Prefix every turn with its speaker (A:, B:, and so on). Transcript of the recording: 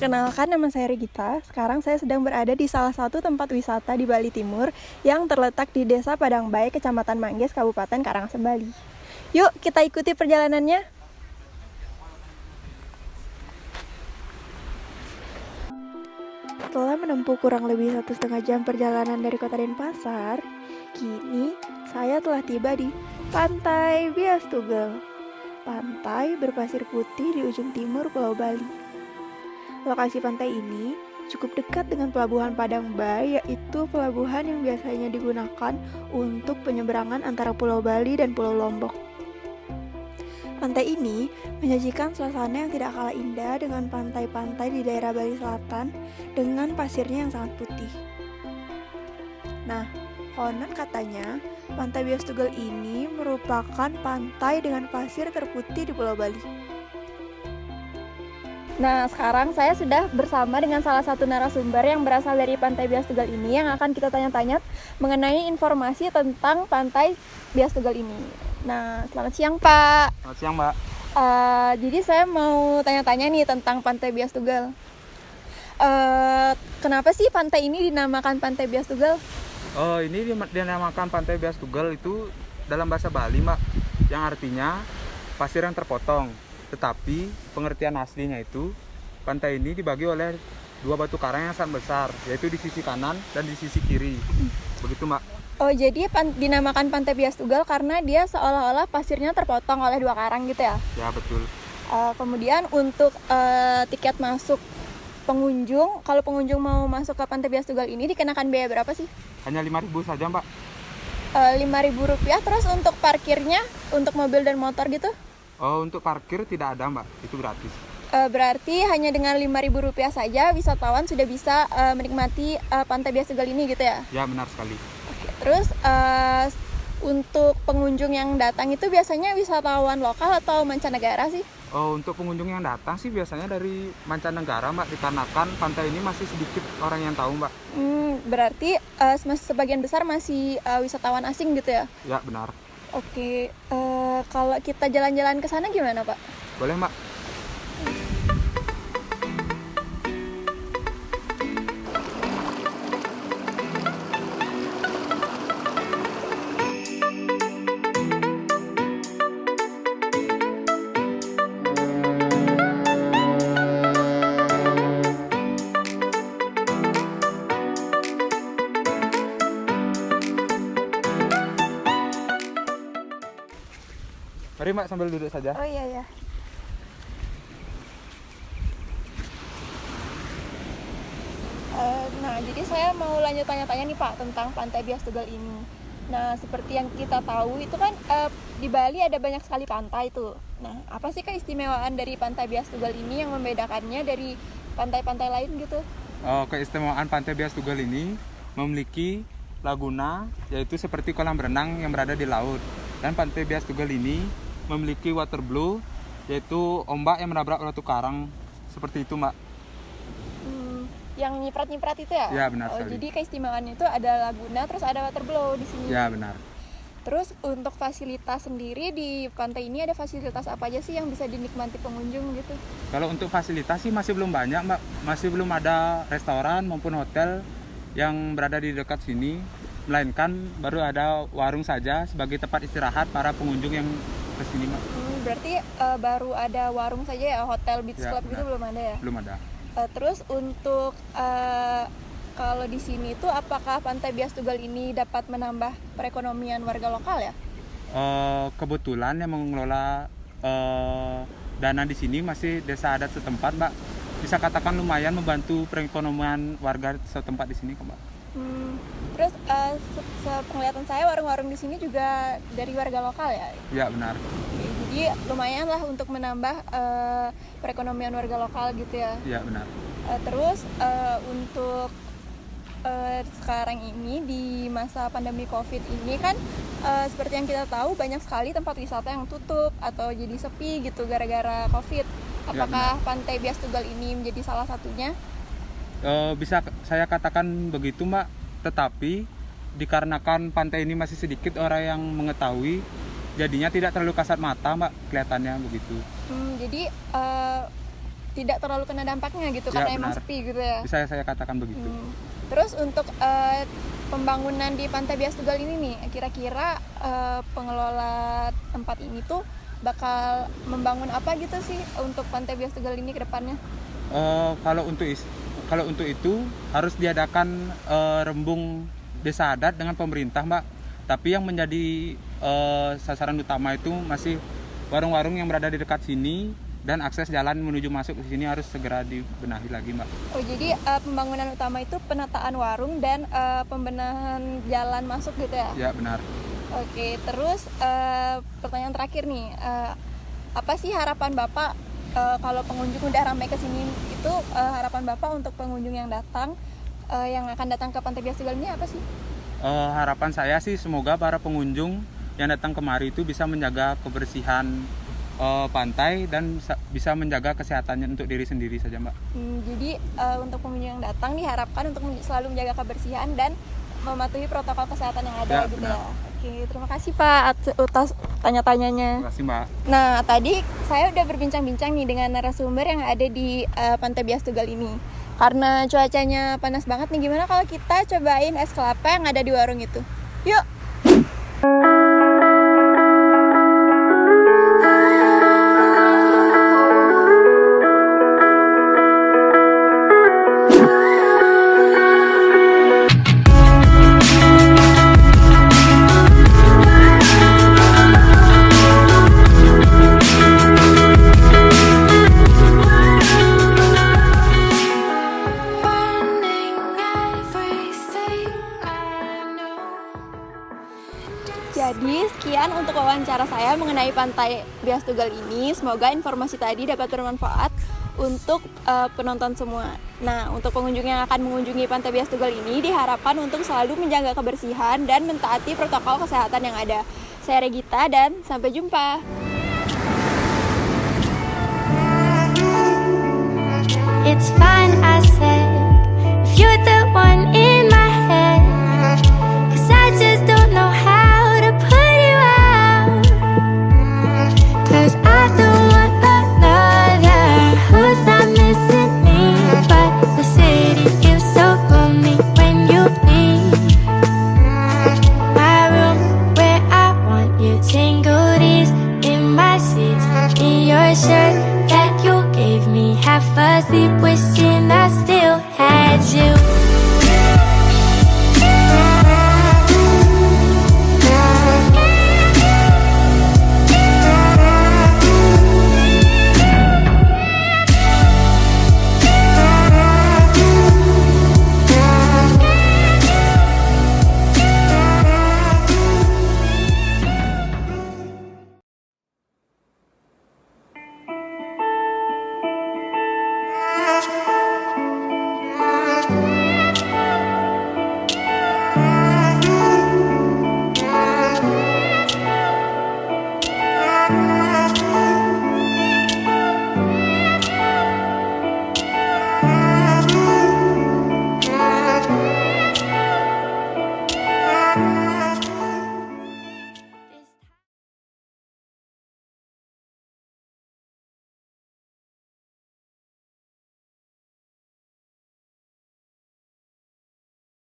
A: Perkenalkan, nama saya Regita. Sekarang saya sedang berada di salah satu tempat wisata di Bali Timur yang terletak di Desa Padangbai, Kecamatan Mangges, Kabupaten Karangasem, Bali. Yuk, kita ikuti perjalanannya. Setelah menempuh kurang lebih 1,5 jam perjalanan dari kota Denpasar, kini saya telah tiba di Pantai Bias Tugel. Pantai berpasir putih di ujung timur Pulau Bali. Lokasi pantai ini cukup dekat dengan pelabuhan Padangbai, yaitu pelabuhan yang biasanya digunakan untuk penyeberangan antara Pulau Bali dan Pulau Lombok. Pantai ini menyajikan suasana yang tidak kalah indah dengan pantai-pantai di daerah Bali Selatan dengan pasirnya yang sangat putih. Nah, konon katanya Pantai Bias Tugel ini merupakan pantai dengan pasir terputih di Pulau Bali. Nah, sekarang saya sudah bersama dengan salah satu narasumber yang berasal dari Pantai Bias Tugel ini yang akan kita tanya-tanya mengenai informasi tentang Pantai Bias Tugel ini. Nah, selamat siang Pak.
B: Selamat siang Mbak.
A: Jadi saya mau tanya-tanya nih tentang Pantai Bias Tugel. Kenapa sih pantai ini dinamakan Pantai Bias Tugel?
B: Oh, ini dinamakan Pantai Bias Tugel itu dalam bahasa Bali, Mbak, yang artinya pasir yang terpotong. Tetapi pengertian aslinya itu pantai ini dibagi oleh dua batu karang yang sangat besar, yaitu di sisi kanan dan di sisi kiri. Begitu, Mbak.
A: Oh, jadi dinamakan Pantai Bias Tugel karena dia seolah-olah pasirnya terpotong oleh dua karang gitu ya?
B: Ya, betul.
A: Kemudian untuk tiket masuk pengunjung, kalau pengunjung mau masuk ke Pantai Bias Tugel ini dikenakan biaya berapa sih?
B: Hanya 5.000 saja, Mbak.
A: Rp5.000. Terus untuk parkirnya, untuk mobil dan motor gitu?
B: Oh, untuk parkir tidak ada, Mbak. Itu gratis.
A: Berarti hanya dengan Rp5.000 saja wisatawan sudah bisa menikmati Pantai Bias Tugel ini gitu ya?
B: Ya, benar sekali.
A: Oke, terus untuk pengunjung yang datang itu biasanya wisatawan lokal atau mancanegara sih?
B: Oh, untuk pengunjung yang datang sih biasanya dari mancanegara, Mbak, dikarenakan pantai ini masih sedikit orang yang tahu, Mbak.
A: Berarti sebagian besar masih wisatawan asing gitu ya?
B: Ya, benar.
A: Oke, kalau kita jalan-jalan ke sana gimana, Pak?
B: Boleh, Mbak. Mari, Mbak, sambil duduk saja.
A: Oh iya. Nah, jadi saya mau lanjut tanya-tanya nih Pak tentang Pantai Bias Tugel ini. Nah, seperti yang kita tahu itu kan di Bali ada banyak sekali pantai tuh. Nah, apa sih keistimewaan dari Pantai Bias Tugel ini yang membedakannya dari pantai-pantai lain gitu?
B: Keistimewaan Pantai Bias Tugel ini memiliki laguna, yaitu seperti kolam renang yang berada di laut. Dan Pantai Bias Tugel ini memiliki water blue, yaitu ombak yang menabrak batu karang. Seperti itu, Mbak.
A: Yang nyiprat-nyiprat itu ya?
B: Ya, benar sekali.
A: Jadi keistimewaannya itu ada laguna, terus ada water blow di sini.
B: Ya, benar.
A: Terus untuk fasilitas sendiri di pantai ini ada fasilitas apa aja sih yang bisa dinikmati pengunjung gitu?
B: Kalau untuk fasilitas sih masih belum banyak, Mbak. Masih belum ada restoran maupun hotel yang berada di dekat sini. Melainkan baru ada warung saja sebagai tempat istirahat para pengunjung yang ke sini, Mbak.
A: Berarti baru ada warung saja ya, hotel beach
B: Ya,
A: club
B: benar.
A: gitu belum ada ya?
B: Belum ada.
A: Terus untuk kalau di sini tuh apakah Pantai Bias Tugel ini dapat menambah perekonomian warga lokal ya?
B: Kebetulan yang mengelola dana di sini masih desa adat setempat, Mbak. Bisa katakan lumayan membantu perekonomian warga setempat di sini, Mbak.
A: Terus sepenglihatan saya warung-warung di sini juga dari warga lokal ya?
B: Ya, benar.
A: Jadi lumayan lah untuk menambah perekonomian warga lokal gitu ya?
B: Ya, benar.
A: Terus untuk sekarang ini di masa pandemi COVID ini kan seperti yang kita tahu banyak sekali tempat wisata yang tutup atau jadi sepi gitu gara-gara COVID. Apakah Pantai Bias Tugel ini menjadi salah satunya?
B: Bisa saya katakan begitu, Mbak. Tetapi dikarenakan pantai ini masih sedikit orang yang mengetahui, jadinya tidak terlalu kasat mata, Mbak, kelihatannya begitu.
A: Jadi tidak terlalu kena dampaknya gitu
B: Ya,
A: karena emang
B: benar.
A: sepi gitu ya.
B: Bisa saya katakan begitu.
A: Terus untuk pembangunan di Pantai Bias Tunggal ini nih, kira-kira pengelola tempat ini tuh bakal membangun apa gitu sih untuk Pantai Bias Tunggal ini ke depannya?
B: Kalau untuk itu harus diadakan rembung desa adat dengan pemerintah, Mbak. Tapi yang menjadi sasaran utama itu masih warung-warung yang berada di dekat sini, dan akses jalan menuju masuk ke sini harus segera dibenahi lagi, Mbak.
A: Oh, jadi pembangunan utama itu penataan warung dan pembenahan jalan masuk gitu ya?
B: Ya, benar.
A: Oke, terus pertanyaan terakhir nih, apa sih harapan Bapak kalau pengunjung udah ramai ke sini itu, harapan Bapak untuk pengunjung yang datang yang akan datang ke Pantai Bias Tunggal ini apa sih?
B: Harapan saya sih semoga para pengunjung yang datang kemari itu bisa menjaga kebersihan pantai dan bisa menjaga kesehatannya untuk diri sendiri saja, Mbak.
A: Jadi untuk pengunjung yang datang diharapkan untuk selalu menjaga kebersihan dan mematuhi protokol kesehatan yang ada
B: Ya,
A: gitu
B: benar.
A: ya. Oke, terima kasih Pak atas tanya-tanyanya.
B: Terima kasih, Mbak.
A: Nah, tadi saya udah berbincang-bincang nih dengan narasumber yang ada di Pantai Bias Tunggal ini. Karena cuacanya panas banget nih, gimana kalau kita cobain es kelapa yang ada di warung itu? Yuk! Jadi sekian untuk wawancara saya mengenai Pantai Bias Tunggal ini. Semoga informasi tadi dapat bermanfaat untuk penonton semua. Nah, untuk pengunjung yang akan mengunjungi Pantai Bias Tunggal ini diharapkan untuk selalu menjaga kebersihan dan mentaati protokol kesehatan yang ada. Saya Regita dan sampai jumpa.
C: It's fine, I said, if you're the one